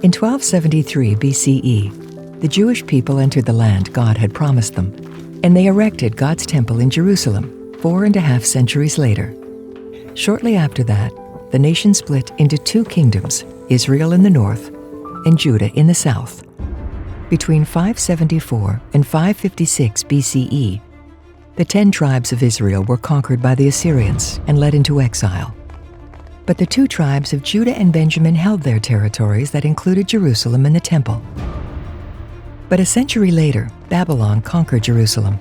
In 1273 BCE, the Jewish people entered the land God had promised them, and they erected God's temple in Jerusalem 4.5 centuries later. Shortly after that, the nation split into two kingdoms, Israel in the north and Judah in the south. Between 574 and 556 BCE, the 10 tribes of Israel were conquered by the Assyrians and led into exile. But the two tribes of Judah and Benjamin held their territories that included Jerusalem and the temple. But a century later, Babylon conquered Jerusalem.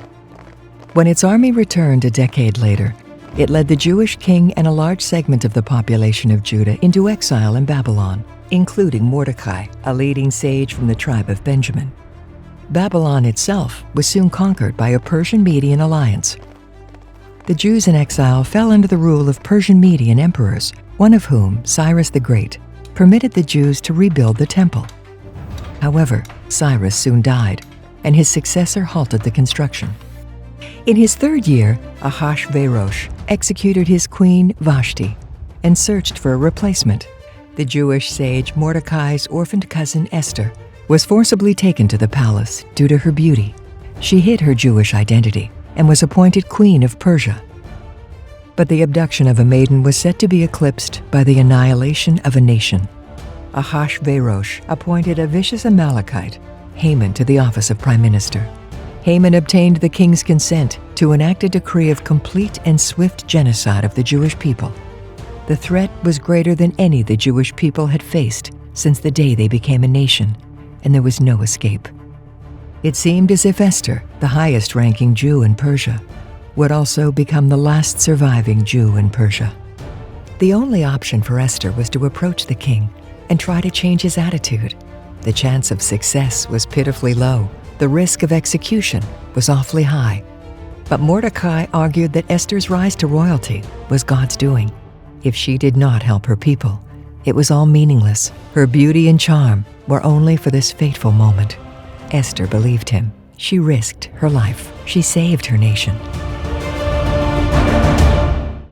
When its army returned a decade later, it led the Jewish king and a large segment of the population of Judah into exile in Babylon, including Mordecai, a leading sage from the tribe of Benjamin. Babylon itself was soon conquered by a Persian-Median alliance. The Jews in exile fell under the rule of Persian-Median emperors, one of whom, Cyrus the Great, permitted the Jews to rebuild the temple. However, Cyrus soon died, and his successor halted the construction. In his third year, Ahasuerus executed his queen Vashti and searched for a replacement. The Jewish sage Mordecai's orphaned cousin Esther was forcibly taken to the palace due to her beauty. She hid her Jewish identity and was appointed queen of Persia. But the abduction of a maiden was set to be eclipsed by the annihilation of a nation. Ahasuerus appointed a vicious Amalekite, Haman, to the office of prime minister. Haman obtained the king's consent to enact a decree of complete and swift genocide of the Jewish people. The threat was greater than any the Jewish people had faced since the day they became a nation, and there was no escape. It seemed as if Esther, the highest-ranking Jew in Persia, would also become the last surviving Jew in Persia. The only option for Esther was to approach the king and try to change his attitude. The chance of success was pitifully low. The risk of execution was awfully high. But Mordecai argued that Esther's rise to royalty was God's doing. If she did not help her people, it was all meaningless. Her beauty and charm were only for this fateful moment. Esther believed him. She risked her life. She saved her nation.